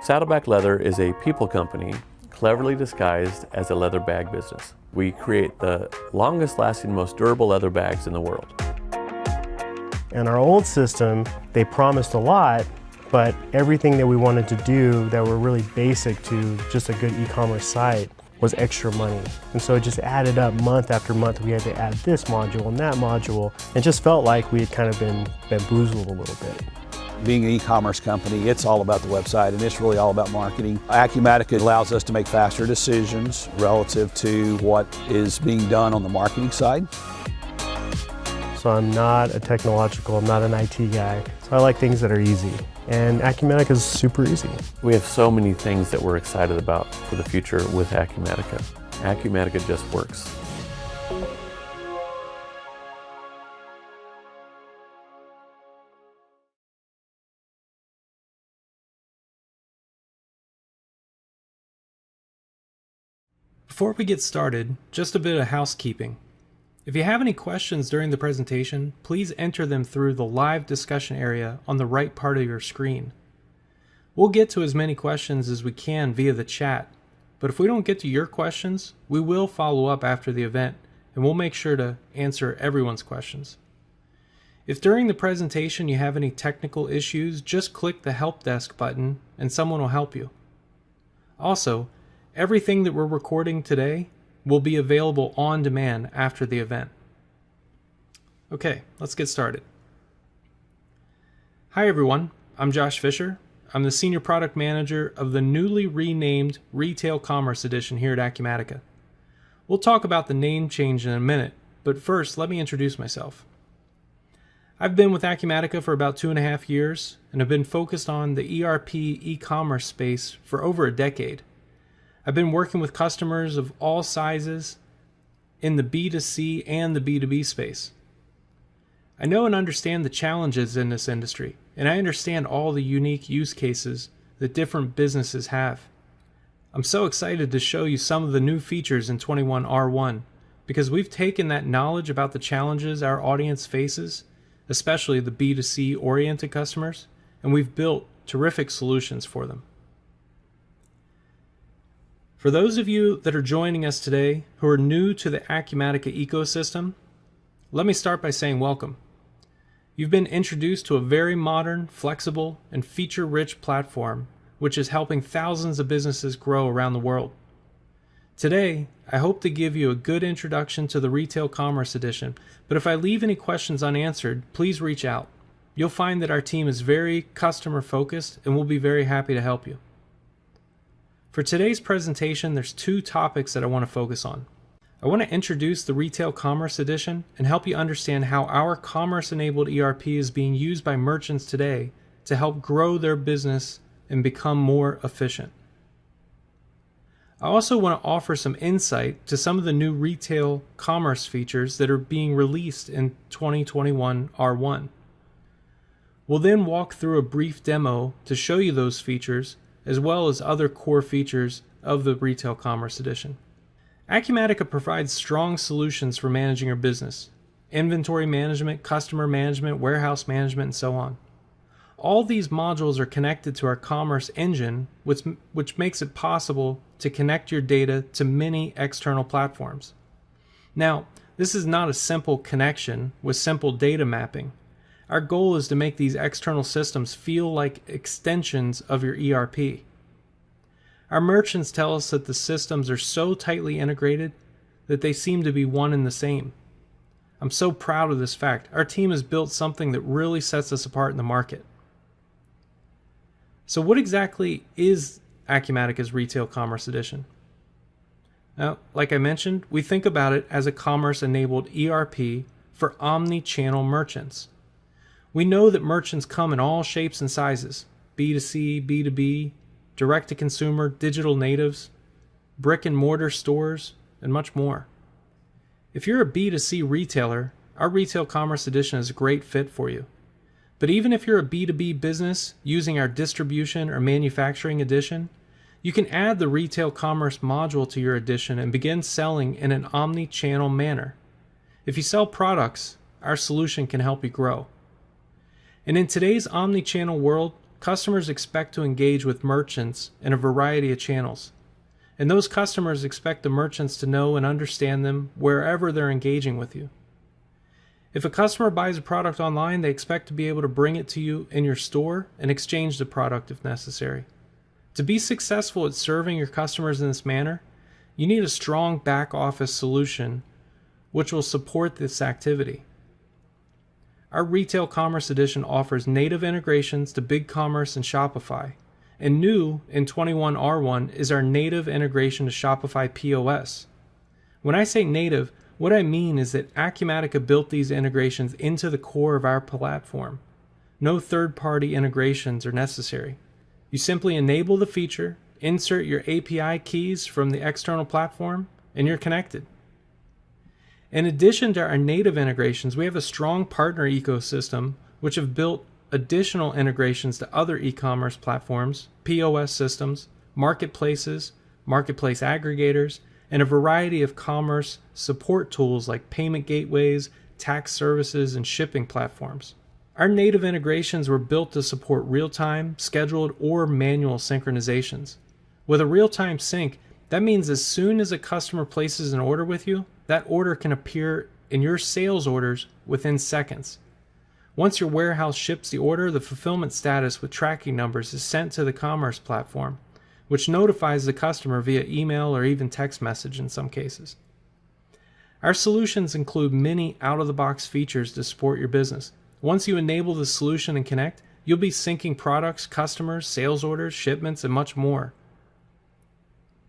Saddleback Leather is a people company cleverly disguised as a leather bag business. We create the longest lasting, most durable leather bags in the world. In our old system, they promised a lot, but everything that we wanted to do that were really basic to just a good e-commerce site was extra money. And so it just added up month after month. We had to add this module and that module. It just felt like we had kind of been bamboozled a little bit. Being an e-commerce company, it's all about the website and it's really all about marketing. Acumatica allows us to make faster decisions relative to what is being done on the marketing side. So I'm not I'm not an IT guy. So I like things that are easy. And Acumatica is super easy. We have so many things that we're excited about for the future with Acumatica. Acumatica just works. Before we get started, just a bit of housekeeping. If you have any questions during the presentation, please enter them through the live discussion area on the right part of your screen. We'll get to as many questions as we can via the chat, but if we don't get to your questions, we will follow up after the event, and we'll make sure to answer everyone's questions. If during the presentation you have any technical issues, just click the Help Desk button and someone will help you. Also, everything that we're recording today will be available on demand after the event. Okay, let's get started. Hi everyone, I'm Josh Fisher. I'm the Senior Product Manager of the newly renamed Retail Commerce Edition here at Acumatica. We'll talk about the name change in a minute, but first let me introduce myself. I've been with Acumatica for about 2.5 years and have been focused on the ERP e-commerce space for over a decade. I've been working with customers of all sizes in the B2C and the B2B space. I know and understand the challenges in this industry, and I understand all the unique use cases that different businesses have. I'm so excited to show you some of the new features in 21R1 because we've taken that knowledge about the challenges our audience faces, especially the B2C oriented customers, and we've built terrific solutions for them. For those of you that are joining us today who are new to the Acumatica ecosystem, let me start by saying welcome. You've been introduced to a very modern, flexible, and feature-rich platform which is helping thousands of businesses grow around the world. Today, I hope to give you a good introduction to the Retail Commerce Edition, but if I leave any questions unanswered, please reach out. You'll find that our team is very customer-focused and we'll be very happy to help you. For today's presentation, there's 2 topics that I want to focus on. I want to introduce the Retail Commerce Edition and help you understand how our commerce-enabled ERP is being used by merchants today to help grow their business and become more efficient. I also want to offer some insight to some of the new retail commerce features that are being released in 2021 R1. We'll then walk through a brief demo to show you those features as well as other core features of the Retail Commerce Edition. Acumatica provides strong solutions for managing your business: inventory management, customer management, warehouse management, and so on. All these modules are connected to our commerce engine, which makes it possible to connect your data to many external platforms. Now, this is not a simple connection with simple data mapping. Our goal is to make these external systems feel like extensions of your ERP. Our merchants tell us that the systems are so tightly integrated that they seem to be one and the same. I'm so proud of this fact. Our team has built something that really sets us apart in the market. So what exactly is Acumatica's Retail Commerce Edition? Now, like I mentioned, we think about it as a commerce-enabled ERP for omni-channel merchants. We know that merchants come in all shapes and sizes: B2C, B2B, direct-to-consumer, digital natives, brick-and-mortar stores, and much more. If you're a B2C retailer, our Retail Commerce Edition is a great fit for you. But even if you're a B2B business using our Distribution or Manufacturing Edition, you can add the Retail Commerce module to your edition and begin selling in an omni-channel manner. If you sell products, our solution can help you grow. And in today's omni-channel world, customers expect to engage with merchants in a variety of channels. And those customers expect the merchants to know and understand them wherever they're engaging with you. If a customer buys a product online, they expect to be able to bring it to you in your store and exchange the product if necessary. To be successful at serving your customers in this manner, you need a strong back office solution which will support this activity. Our Retail Commerce Edition offers native integrations to BigCommerce and Shopify, and new in 21R1 is our native integration to Shopify POS. When I say native, what I mean is that Acumatica built these integrations into the core of our platform. No third-party integrations are necessary. You simply enable the feature, insert your API keys from the external platform, and you're connected. In addition to our native integrations, we have a strong partner ecosystem which have built additional integrations to other e-commerce platforms, POS systems, marketplaces, marketplace aggregators, and a variety of commerce support tools like payment gateways, tax services, and shipping platforms. Our native integrations were built to support real-time, scheduled, or manual synchronizations. With a real-time sync, that means as soon as a customer places an order with you, that order can appear in your sales orders within seconds. Once your warehouse ships the order, the fulfillment status with tracking numbers is sent to the commerce platform, which notifies the customer via email or even text message in some cases. Our solutions include many out-of-the-box features to support your business. Once you enable the solution and connect, you'll be syncing products, customers, sales orders, shipments, and much more.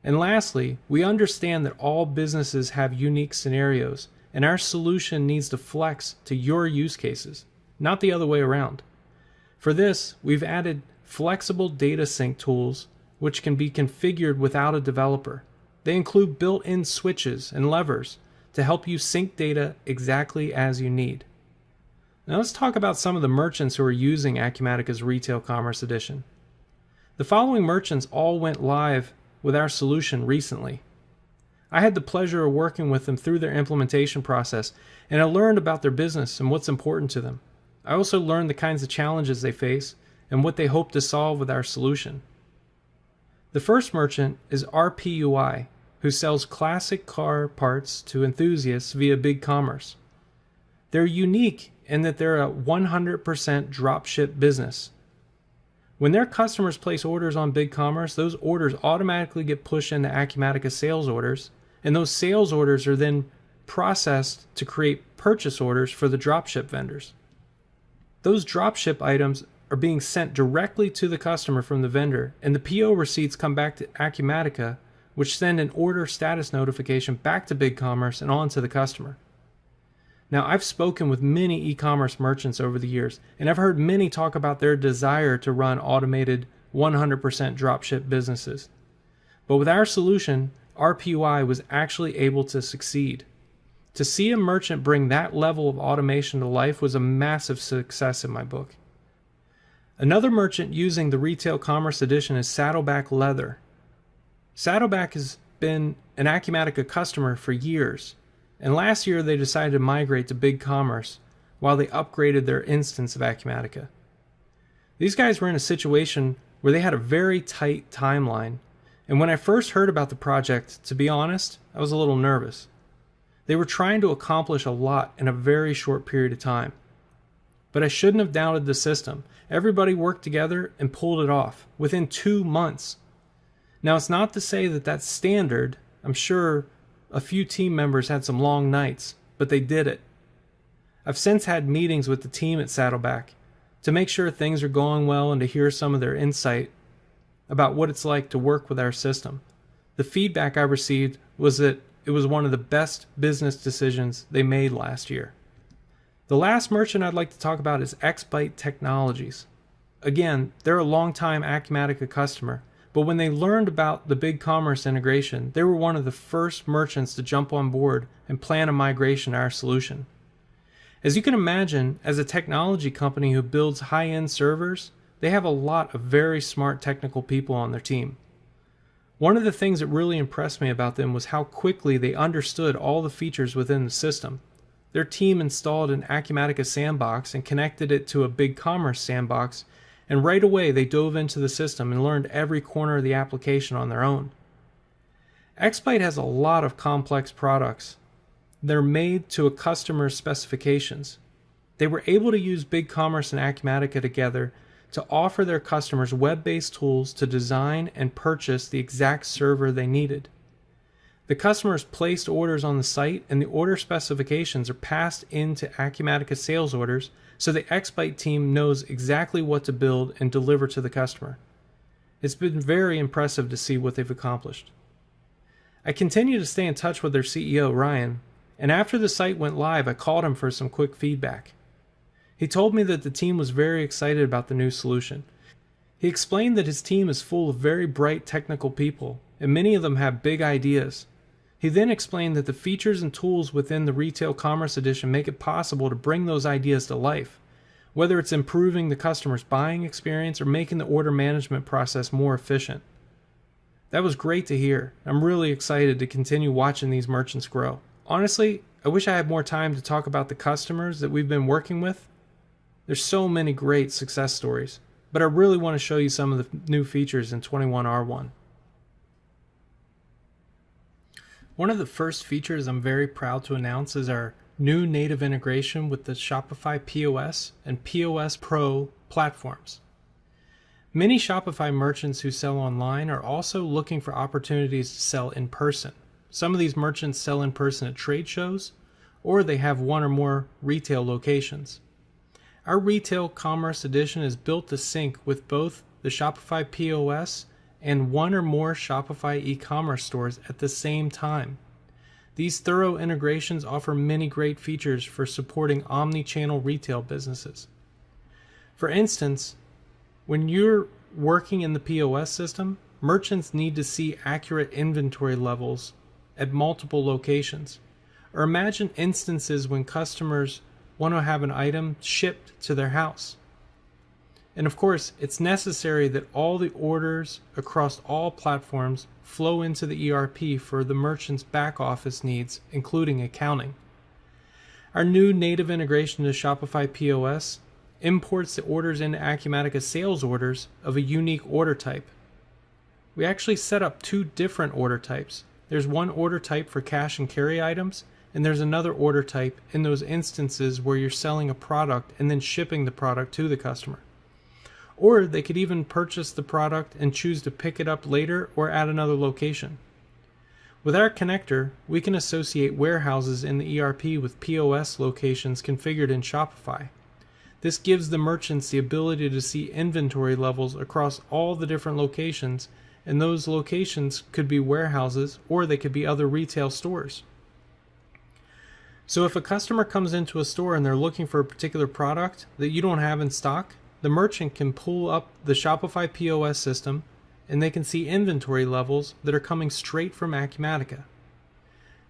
And lastly, we understand that all businesses have unique scenarios, and our solution needs to flex to your use cases, not the other way around. For this, we've added flexible data sync tools which can be configured without a developer. They include built-in switches and levers to help you sync data exactly as you need. Now let's talk about some of the merchants who are using Acumatica's Retail Commerce Edition. The following merchants all went live with our solution recently. I had the pleasure of working with them through their implementation process, and I learned about their business and what's important to them. I also learned the kinds of challenges they face and what they hope to solve with our solution. The first merchant is RPUI, who sells classic car parts to enthusiasts via BigCommerce. They're unique in that they're a 100% dropship business. When their customers place orders on BigCommerce, those orders automatically get pushed into Acumatica sales orders, and those sales orders are then processed to create purchase orders for the dropship vendors. Those dropship items are being sent directly to the customer from the vendor, and the PO receipts come back to Acumatica, which send an order status notification back to BigCommerce and on to the customer. Now, I've spoken with many e-commerce merchants over the years, and I've heard many talk about their desire to run automated 100% dropship businesses. But with our solution, RPUI was actually able to succeed. To see a merchant bring that level of automation to life was a massive success in my book. Another merchant using the Retail Commerce Edition is Saddleback Leather. Saddleback has been an Acumatica customer for years, and last year they decided to migrate to BigCommerce while they upgraded their instance of Acumatica. These guys were in a situation where they had a very tight timeline, and when I first heard about the project, to be honest, I was a little nervous. They were trying to accomplish a lot in a very short period of time. But I shouldn't have doubted the system. Everybody worked together and pulled it off within 2 months. Now, it's not to say that that's standard. I'm sure a few team members had some long nights, but they did it. I've since had meetings with the team at Saddleback to make sure things are going well and to hear some of their insight about what it's like to work with our system. The feedback I received was that it was one of the best business decisions they made last year. The last merchant I'd like to talk about is Xbyte Technologies. Again, they're a longtime Acumatica customer, but when they learned about the BigCommerce integration, they were one of the first merchants to jump on board and plan a migration to our solution. As you can imagine, as a technology company who builds high-end servers, they have a lot of very smart technical people on their team. One of the things that really impressed me about them was how quickly they understood all the features within the system. Their team installed an Acumatica sandbox and connected it to a BigCommerce sandbox, and right away they dove into the system and learned every corner of the application on their own. Xbyte has a lot of complex products. They're made to a customer's specifications. They were able to use BigCommerce and Acumatica together to offer their customers web-based tools to design and purchase the exact server they needed. The customers placed orders on the site, and the order specifications are passed into Acumatica sales orders, so the Xbyte team knows exactly what to build and deliver to the customer. It's been very impressive to see what they've accomplished. I continue to stay in touch with their CEO, Ryan, and after the site went live, I called him for some quick feedback. He told me that the team was very excited about the new solution. He explained that his team is full of very bright technical people, and many of them have big ideas. He then explained that the features and tools within the Retail Commerce Edition make it possible to bring those ideas to life, whether it's improving the customer's buying experience or making the order management process more efficient. That was great to hear. I'm really excited to continue watching these merchants grow. Honestly, I wish I had more time to talk about the customers that we've been working with. There's so many great success stories, but I really want to show you some of the new features in 21R1. One of the first features I'm very proud to announce is our new native integration with the Shopify POS and POS Pro platforms. Many Shopify merchants who sell online are also looking for opportunities to sell in person. Some of these merchants sell in person at trade shows, or they have one or more retail locations. Our Retail Commerce Edition is built to sync with both the Shopify POS and one or more Shopify e-commerce stores at the same time. These thorough integrations offer many great features for supporting omni-channel retail businesses. For instance, when you're working in the POS system, merchants need to see accurate inventory levels at multiple locations. Or imagine instances when customers want to have an item shipped to their house. And of course, it's necessary that all the orders across all platforms flow into the ERP for the merchant's back office needs, including accounting. Our new native integration to Shopify POS imports the orders into Acumatica sales orders of a unique order type. We actually set up two different order types. There's one order type for cash and carry items, and there's another order type in those instances where you're selling a product and then shipping the product to the customer. Or they could even purchase the product and choose to pick it up later or at another location. With our connector, we can associate warehouses in the ERP with POS locations configured in Shopify. This gives the merchants the ability to see inventory levels across all the different locations, and those locations could be warehouses or they could be other retail stores. So if a customer comes into a store and they're looking for a particular product that you don't have in stock, the merchant can pull up the Shopify POS system and they can see inventory levels that are coming straight from Acumatica.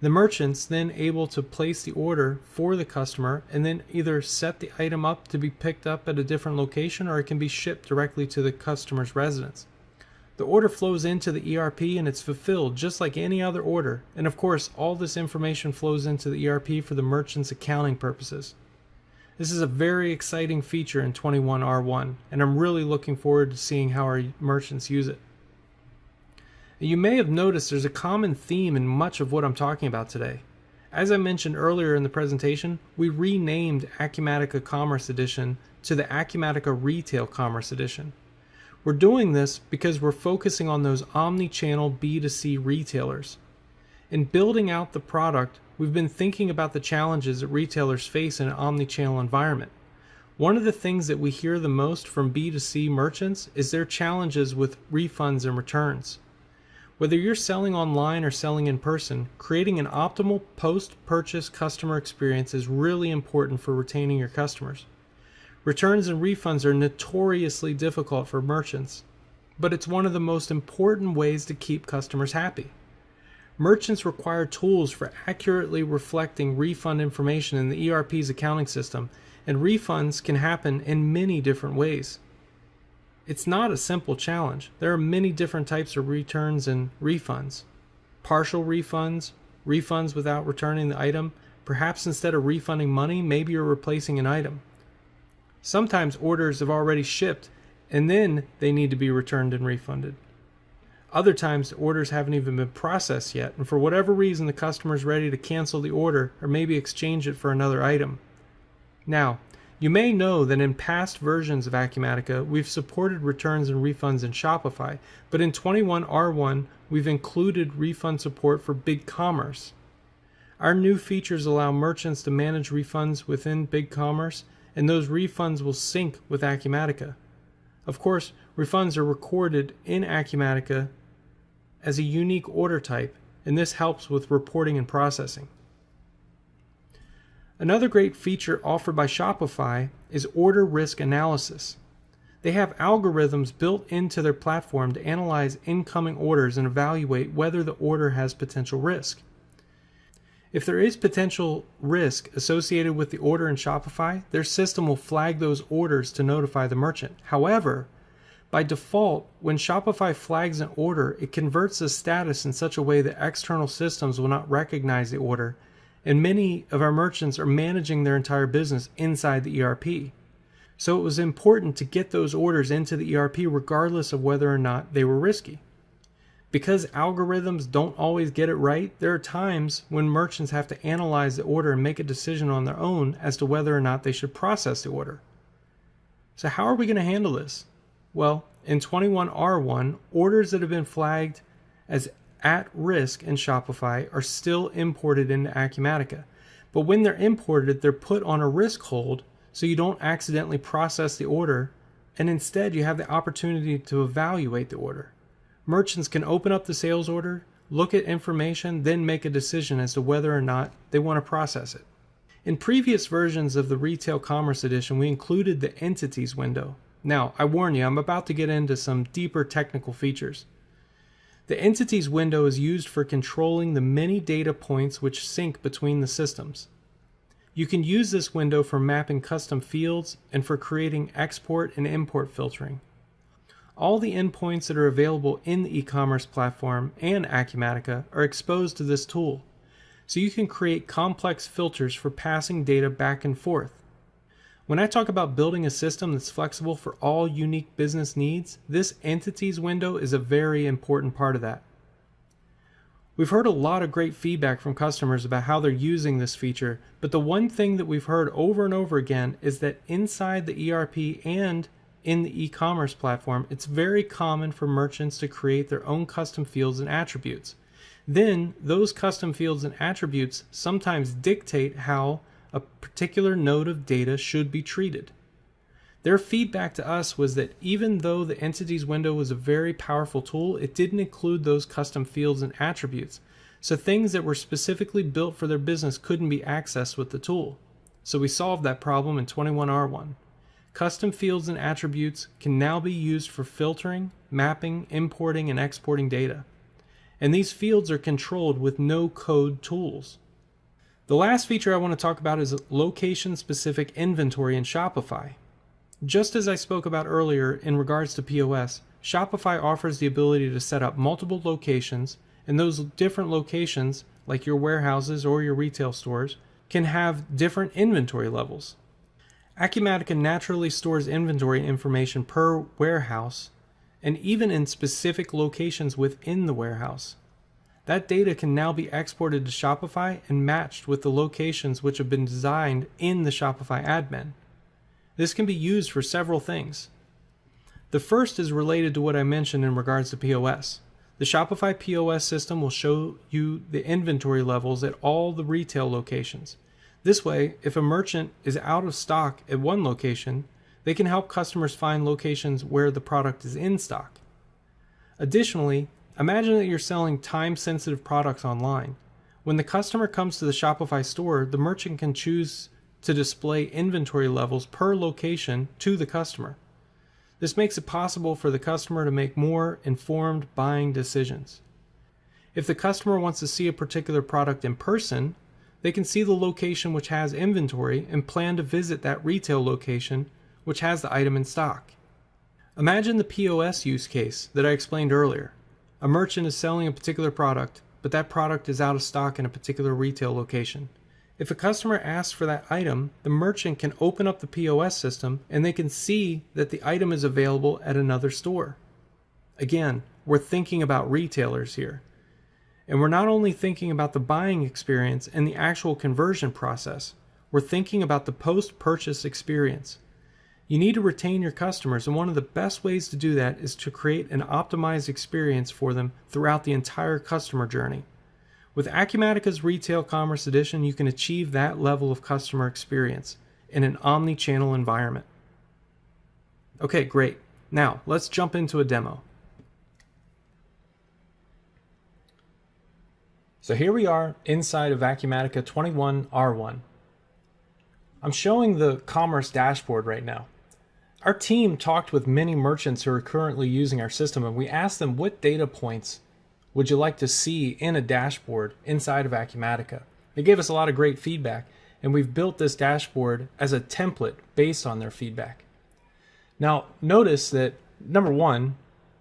The merchant's then able to place the order for the customer and then either set the item up to be picked up at a different location, or it can be shipped directly to the customer's residence. The order flows into the ERP and it's fulfilled just like any other order. And of course, all this information flows into the ERP for the merchant's accounting purposes. This is a very exciting feature in 21R1, and I'm really looking forward to seeing how our merchants use it. You may have noticed there's a common theme in much of what I'm talking about today. As I mentioned earlier in the presentation, we renamed Acumatica Commerce Edition to the Acumatica Retail Commerce Edition. We're doing this because we're focusing on those omni-channel B2C retailers. In building out the product, we've been thinking about the challenges that retailers face in an omni-channel environment. One of the things that we hear the most from B2C merchants is their challenges with refunds and returns. Whether you're selling online or selling in person, creating an optimal post-purchase customer experience is really important for retaining your customers. Returns and refunds are notoriously difficult for merchants, but it's one of the most important ways to keep customers happy. Merchants require tools for accurately reflecting refund information in the ERP's accounting system, and refunds can happen in many different ways. It's not a simple challenge. There are many different types of returns and refunds. Partial refunds, refunds without returning the item, perhaps instead of refunding money, maybe you're replacing an item. Sometimes orders have already shipped and then they need to be returned and refunded. Other times, the orders haven't even been processed yet, and for whatever reason, the customer is ready to cancel the order or maybe exchange it for another item. Now, you may know that in past versions of Acumatica, we've supported returns and refunds in Shopify, but in 21R1, we've included refund support for BigCommerce. Our new features allow merchants to manage refunds within BigCommerce, and those refunds will sync with Acumatica. Of course, refunds are recorded in Acumatica as a unique order type, and this helps with reporting and processing. Another great feature offered by Shopify is order risk analysis. They have algorithms built into their platform to analyze incoming orders and evaluate whether the order has potential risk. If there is potential risk associated with the order in Shopify, their system will flag those orders to notify the merchant. However, by default, when Shopify flags an order, it converts the status in such a way that external systems will not recognize the order, and many of our merchants are managing their entire business inside the ERP. So it was important to get those orders into the ERP regardless of whether or not they were risky. Because algorithms don't always get it right, there are times when merchants have to analyze the order and make a decision on their own as to whether or not they should process the order. So how are we going to handle this? Well, in 21R1, orders that have been flagged as at risk in Shopify are still imported into Acumatica. But when they're imported, they're put on a risk hold so you don't accidentally process the order, and instead you have the opportunity to evaluate the order. Merchants can open up the sales order, look at information, then make a decision as to whether or not they want to process it. In previous versions of the Retail Commerce Edition, we included the Entities window. Now, I warn you, I'm about to get into some deeper technical features. The Entities window is used for controlling the many data points which sync between the systems. You can use this window for mapping custom fields and for creating export and import filtering. All the endpoints that are available in the e-commerce platform and Acumatica are exposed to this tool, so you can create complex filters for passing data back and forth. When I talk about building a system that's flexible for all unique business needs, this Entities window is a very important part of that. We've heard a lot of great feedback from customers about how they're using this feature, but the one thing that we've heard over and over again is that inside the ERP and in the e-commerce platform, it's very common for merchants to create their own custom fields and attributes. Then, those custom fields and attributes sometimes dictate how a particular node of data should be treated. Their feedback to us was that even though the Entities window was a very powerful tool, it didn't include those custom fields and attributes. So things that were specifically built for their business couldn't be accessed with the tool. So we solved that problem in 21R1. Custom fields and attributes can now be used for filtering, mapping, importing, and exporting data. And these fields are controlled with no-code tools. The last feature I want to talk about is location-specific inventory in Shopify. Just as I spoke about earlier in regards to POS, Shopify offers the ability to set up multiple locations, and those different locations, like your warehouses or your retail stores, can have different inventory levels. Acumatica naturally stores inventory information per warehouse, and even in specific locations within the warehouse. That data can now be exported to Shopify and matched with the locations which have been designed in the Shopify admin. This can be used for several things. The first is related to what I mentioned in regards to POS. The Shopify POS system will show you the inventory levels at all the retail locations. This way, if a merchant is out of stock at one location, they can help customers find locations where the product is in stock. Additionally, imagine that you're selling time-sensitive products online. When the customer comes to the Shopify store, the merchant can choose to display inventory levels per location to the customer. This makes it possible for the customer to make more informed buying decisions. If the customer wants to see a particular product in person, they can see the location which has inventory and plan to visit that retail location which has the item in stock. Imagine the POS use case that I explained earlier. A merchant is selling a particular product, but that product is out of stock in a particular retail location. If a customer asks for that item, the merchant can open up the POS system and they can see that the item is available at another store. Again, we're thinking about retailers here. And we're not only thinking about the buying experience and the actual conversion process, we're thinking about the post-purchase experience. You need to retain your customers, and one of the best ways to do that is to create an optimized experience for them throughout the entire customer journey. With Acumatica's Retail Commerce Edition, you can achieve that level of customer experience in an omni-channel environment. Okay, great. Now, let's jump into a demo. So here we are inside of Acumatica 21R1. I'm showing the commerce dashboard right now. Our team talked with many merchants who are currently using our system, and we asked them, what data points would you like to see in a dashboard inside of Acumatica? They gave us a lot of great feedback, and we've built this dashboard as a template based on their feedback. Now, notice that, number one,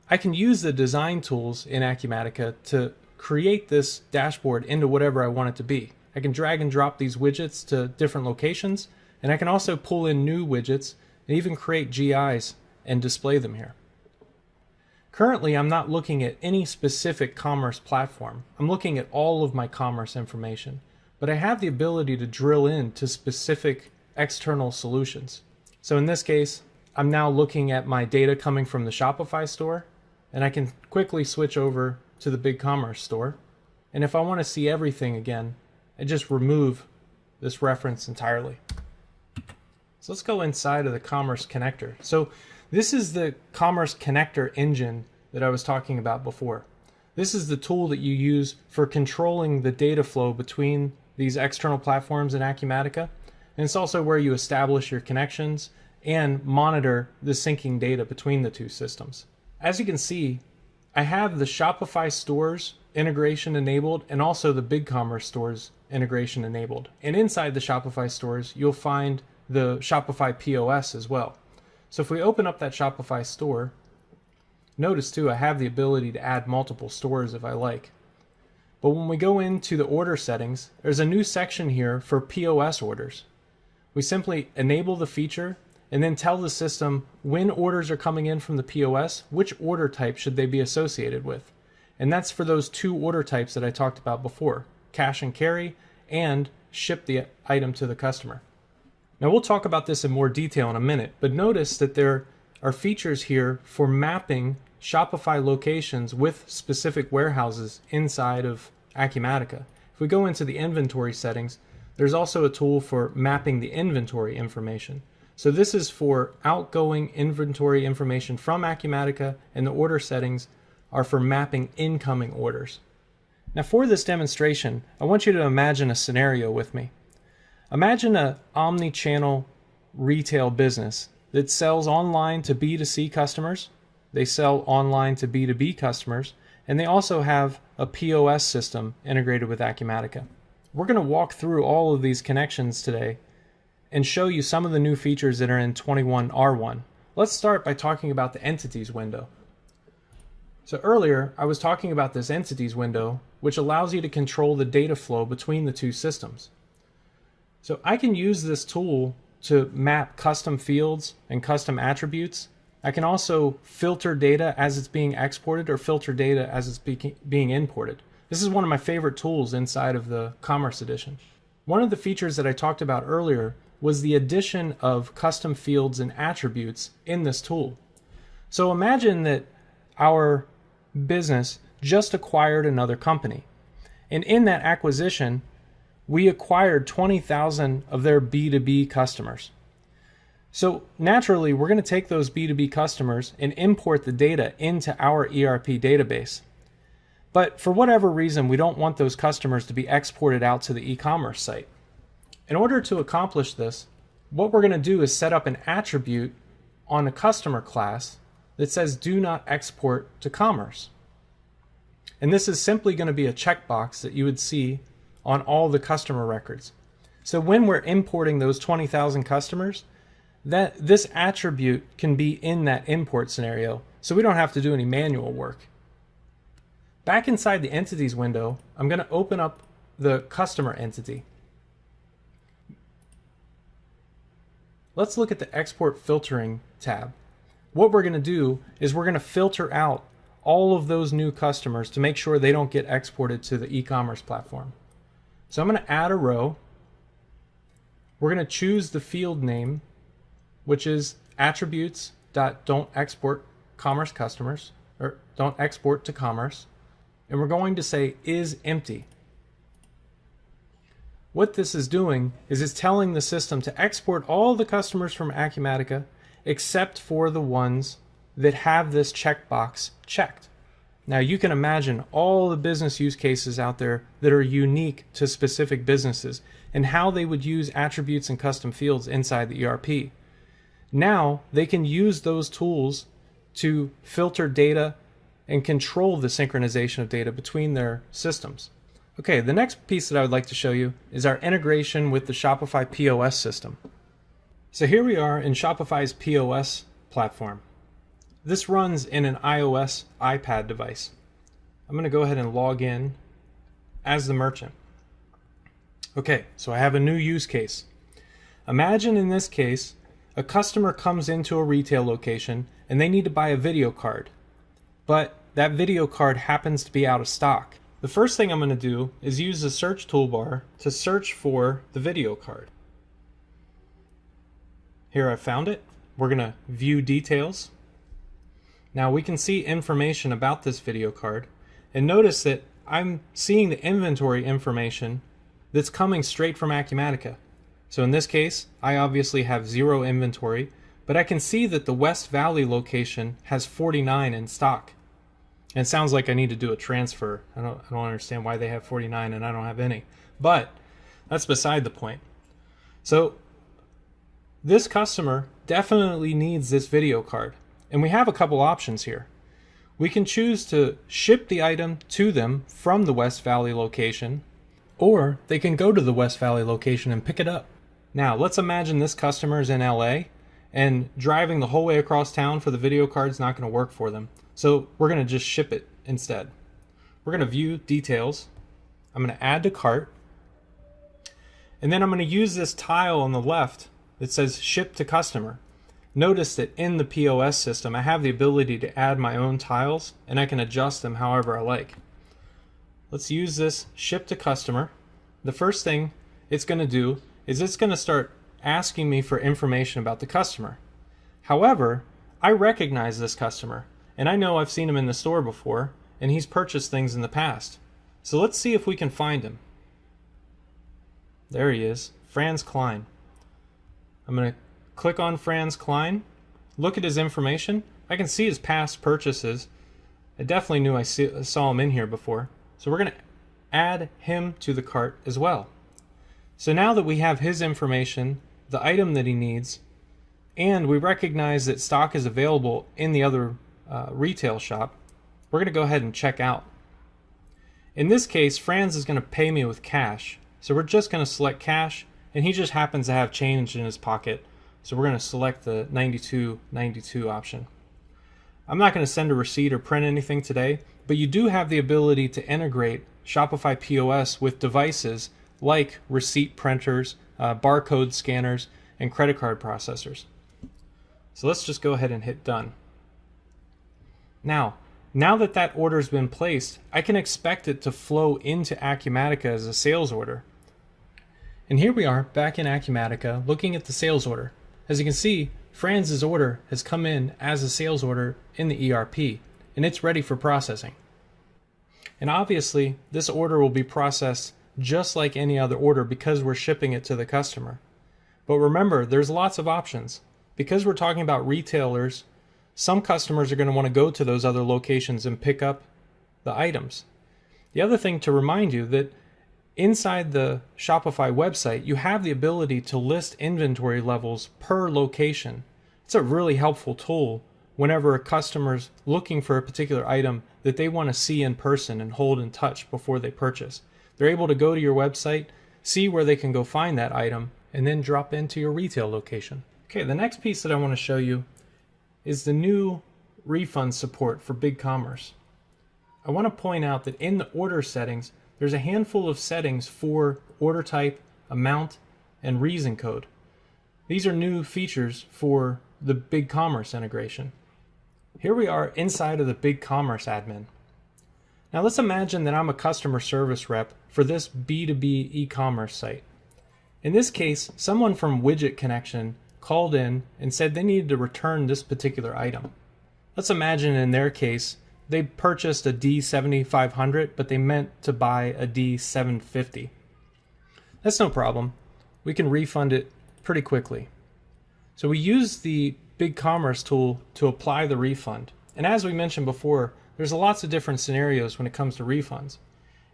I can use the design tools in Acumatica to create this dashboard into whatever I want it to be. I can drag and drop these widgets to different locations, and I can also pull in new widgets and even create GIs and display them here. Currently, I'm not looking at any specific commerce platform. I'm looking at all of my commerce information, but I have the ability to drill into specific external solutions. So in this case, I'm now looking at my data coming from the Shopify store, and I can quickly switch over to the BigCommerce store. And if I want to see everything again, I just remove this reference entirely. So let's go inside of the Commerce Connector. So this is the Commerce Connector engine that I was talking about before. This is the tool that you use for controlling the data flow between these external platforms in Acumatica. And it's also where you establish your connections and monitor the syncing data between the two systems. As you can see, I have the Shopify stores integration enabled and also the BigCommerce stores integration enabled. And inside the Shopify stores, you'll find the Shopify POS as well. So if we open up that Shopify store, notice too, I have the ability to add multiple stores if I like. But when we go into the order settings, there's a new section here for POS orders. We simply enable the feature and then tell the system when orders are coming in from the POS, which order type should they be associated with. And that's for those two order types that I talked about before, cash and carry and ship the item to the customer. Now we'll talk about this in more detail in a minute, but notice that there are features here for mapping Shopify locations with specific warehouses inside of Acumatica. If we go into the inventory settings, there's also a tool for mapping the inventory information. So this is for outgoing inventory information from Acumatica, and the order settings are for mapping incoming orders. Now for this demonstration, I want you to imagine a scenario with me. Imagine an omni-channel retail business that sells online to B2C customers, they sell online to B2B customers, and they also have a POS system integrated with Acumatica. We're going to walk through all of these connections today and show you some of the new features that are in 21R1. Let's start by talking about the Entities window. So earlier, I was talking about this Entities window, which allows you to control the data flow between the two systems. So I can use this tool to map custom fields and custom attributes. I can also filter data as it's being exported or filter data as it's being imported. This is one of my favorite tools inside of the Commerce Edition. One of the features that I talked about earlier was the addition of custom fields and attributes in this tool. So imagine that our business just acquired another company. And in that acquisition, we acquired 20,000 of their B2B customers. So naturally, we're going to take those B2B customers and import the data into our ERP database. But for whatever reason, we don't want those customers to be exported out to the e-commerce site. In order to accomplish this, what we're going to do is set up an attribute on a customer class that says do not export to commerce. And this is simply going to be a checkbox that you would see on all the customer records. So when we're importing those 20,000 customers, that this attribute can be in that import scenario, so we don't have to do any manual work. Back inside the Entities window, I'm going to open up the customer entity. let's look at the Export Filtering tab. What we're going to do is we're going to filter out all of those new customers to make sure they don't get exported to the e-commerce platform. So I'm going to add a row. We're going to choose the field name, which is attributes.don't export commerce customers, or don't export to commerce. And we're going to say is empty. What this is doing is it's telling the system to export all the customers from Acumatica except for the ones that have this checkbox checked. Now you can imagine all the business use cases out there that are unique to specific businesses and how they would use attributes and custom fields inside the ERP. Now they can use those tools to filter data and control the synchronization of data between their systems. Okay, the next piece that I would like to show you is our integration with the Shopify POS system. So here we are in Shopify's POS platform. This runs in an iOS iPad device. I'm going to go ahead and log in as the merchant. Okay, so I have a new use case. Imagine in this case, a customer comes into a retail location and they need to buy a video card, but that video card happens to be out of stock. The first thing I'm going to do is use the search toolbar to search for the video card. Here I found it. We're going to view details. Now we can see information about this video card, and notice that I'm seeing the inventory information that's coming straight from Acumatica. So in this case, I obviously have 0 inventory, but I can see that the West Valley location has 49 in stock. And it sounds like I need to do a transfer. I don't understand why they have 49 and I don't have any. But that's beside the point. So this customer definitely needs this video card. And we have a couple options here. We can choose to ship the item to them from the West Valley location, or they can go to the West Valley location and pick it up. Now let's imagine this customer is in LA and driving the whole way across town for the video card is not going to work for them. So we're going to just ship it instead. We're going to view details. I'm going to add to cart. And then I'm going to use this tile on the left that says ship to customer. Notice that in the POS system, I have the ability to add my own tiles and I can adjust them however I like. Let's use this ship to customer. The first thing it's going to do is it's going to start asking me for information about the customer. However, I recognize this customer. And I know I've seen him in the store before, and he's purchased things in the past. So let's see if we can find him. There he is, Franz Klein. I'm going to click on Franz Klein, look at his information. I can see his past purchases. I definitely knew I saw him in here before. So we're going to add him to the cart as well. So now that we have his information, the item that he needs, and we recognize that stock is available in the other retail shop, we're going to go ahead and check out. In this case, Franz is going to pay me with cash. So we're just going to select cash, and he just happens to have change in his pocket. So we're going to select the 92.92 option. I'm not going to send a receipt or print anything today, but you do have the ability to integrate Shopify POS with devices like receipt printers, barcode scanners, and credit card processors. So let's just go ahead and hit done. Now that that order's been placed, I can expect it to flow into Acumatica as a sales order. And here we are back in Acumatica looking at the sales order. As you can see, Franz's order has come in as a sales order in the ERP, and it's ready for processing. And obviously, this order will be processed just like any other order because we're shipping it to the customer. But remember, there's lots of options. Because we're talking about retailers, some customers are going to want to go to those other locations and pick up the items. The other thing to remind you that inside the Shopify website, you have the ability to list inventory levels per location. It's a really helpful tool whenever a customer's looking for a particular item that they want to see in person and hold and touch before they purchase. They're able to go to your website, see where they can go find that item, and then drop into your retail location. Okay, the next piece that I want to show you is the new refund support for BigCommerce. I want to point out that in the order settings, there's a handful of settings for order type, amount, and reason code. These are new features for the BigCommerce integration. Here we are inside of the BigCommerce admin. Now let's imagine that I'm a customer service rep for this B2B e-commerce site. In this case, someone from Widget Connection called in and said they needed to return this particular item. Let's imagine in their case, they purchased a D7500, but they meant to buy a D750. That's no problem. We can refund it pretty quickly. So we use the BigCommerce tool to apply the refund. And as we mentioned before, there's lots of different scenarios when it comes to refunds.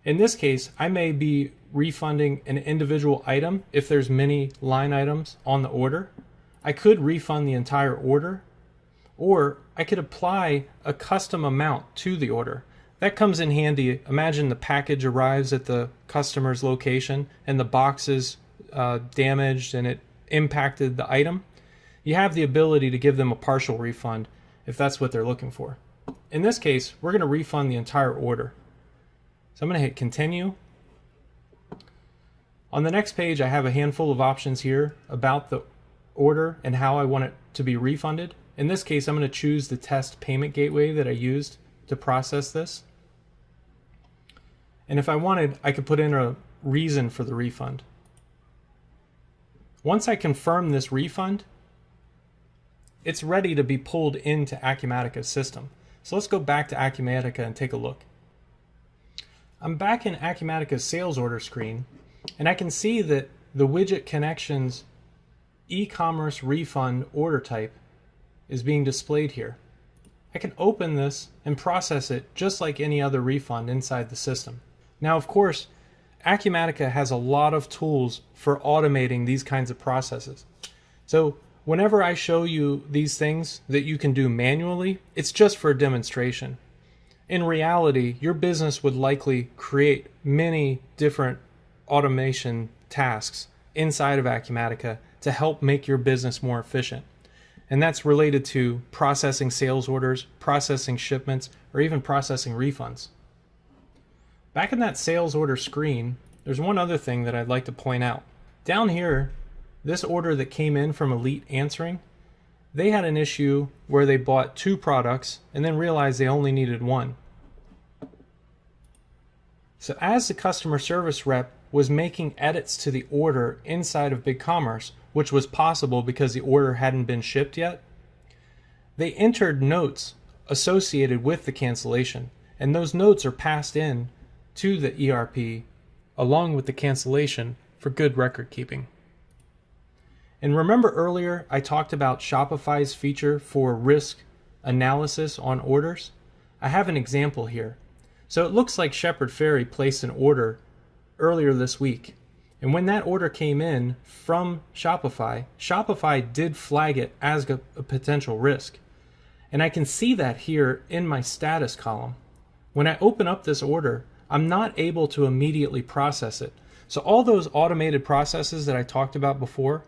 In this case, I may be refunding an individual item if there's many line items on the order. I could refund the entire order, or I could apply a custom amount to the order. That comes in handy. Imagine the package arrives at the customer's location and the box is damaged and it impacted the item. You have the ability to give them a partial refund if that's what they're looking for. In this case, we're going to refund the entire order. So I'm going to hit continue. On the next page, I have a handful of options here about the order and how I want it to be refunded. In this case, I'm going to choose the test payment gateway that I used to process this. And if I wanted, I could put in a reason for the refund. Once I confirm this refund, it's ready to be pulled into Acumatica's system. So let's go back to Acumatica and take a look. I'm back in Acumatica's sales order screen, and I can see that the Widget Connections e-commerce refund order type is being displayed here. I can open this and process it just like any other refund inside the system. Now, of course, Acumatica has a lot of tools for automating these kinds of processes. So whenever I show you these things that you can do manually, it's just for a demonstration. In reality, your business would likely create many different automation tasks inside of Acumatica to help make your business more efficient. And that's related to processing sales orders, processing shipments, or even processing refunds. Back in that sales order screen, there's one other thing that I'd like to point out. Down here, this order that came in from Elite Answering, they had an issue where they bought 2 products and then realized they only needed 1. So as the customer service rep was making edits to the order inside of BigCommerce, which was possible because the order hadn't been shipped yet, they entered notes associated with the cancellation, and those notes are passed in to the ERP along with the cancellation for good record keeping. And remember earlier I talked about Shopify's feature for risk analysis on orders? I have an example here. So it looks like Shepard Fairey placed an order earlier this week. And when that order came in from Shopify, Shopify did flag it as a potential risk. And I can see that here in my status column. When I open up this order, I'm not able to immediately process it. So all those automated processes that I talked about before,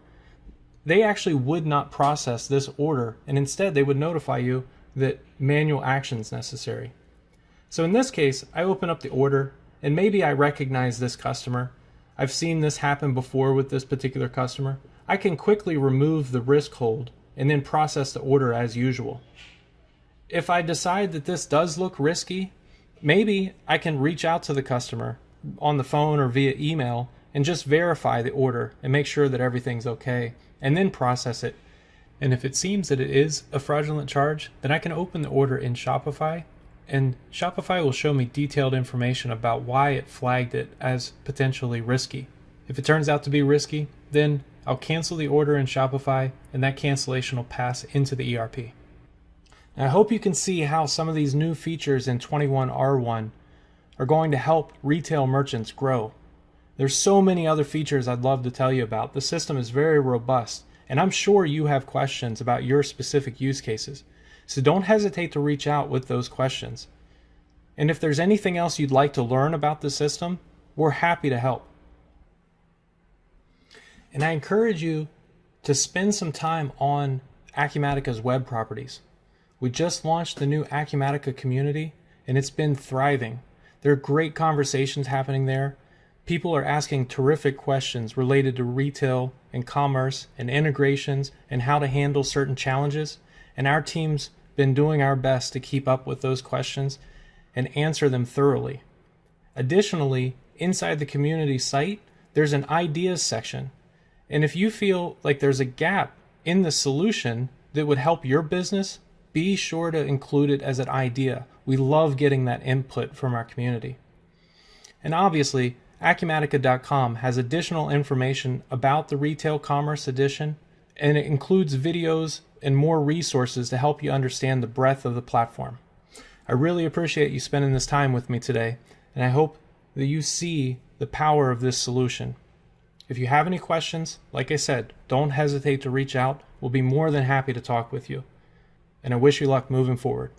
they actually would not process this order, and instead they would notify you that manual action is necessary. So in this case, I open up the order, and maybe I recognize this customer. I've seen this happen before with this particular customer. I can quickly remove the risk hold and then process the order as usual. If I decide that this does look risky, maybe I can reach out to the customer on the phone or via email and just verify the order and make sure that everything's okay, and then process it. And if it seems that it is a fraudulent charge, then I can open the order in Shopify, and Shopify will show me detailed information about why it flagged it as potentially risky. If it turns out to be risky, then I'll cancel the order in Shopify, and that cancellation will pass into the ERP. Now, I hope you can see how some of these new features in 21R1 are going to help retail merchants grow. There's so many other features I'd love to tell you about. The system is very robust, and I'm sure you have questions about your specific use cases. So don't hesitate to reach out with those questions. And if there's anything else you'd like to learn about the system, we're happy to help. And I encourage you to spend some time on Acumatica's web properties. We just launched the new Acumatica community, and it's been thriving. There are great conversations happening there. People are asking terrific questions related to retail and commerce and integrations and how to handle certain challenges, and our team's been doing our best to keep up with those questions and answer them thoroughly. Additionally, inside the community site, there's an ideas section. And if you feel like there's a gap in the solution that would help your business, be sure to include it as an idea. We love getting that input from our community. And obviously, Acumatica.com has additional information about the Retail Commerce Edition, and it includes videos and more resources to help you understand the breadth of the platform. I really appreciate you spending this time with me today, and I hope that you see the power of this solution. If you have any questions, like I said, don't hesitate to reach out. We'll be more than happy to talk with you. And I wish you luck moving forward.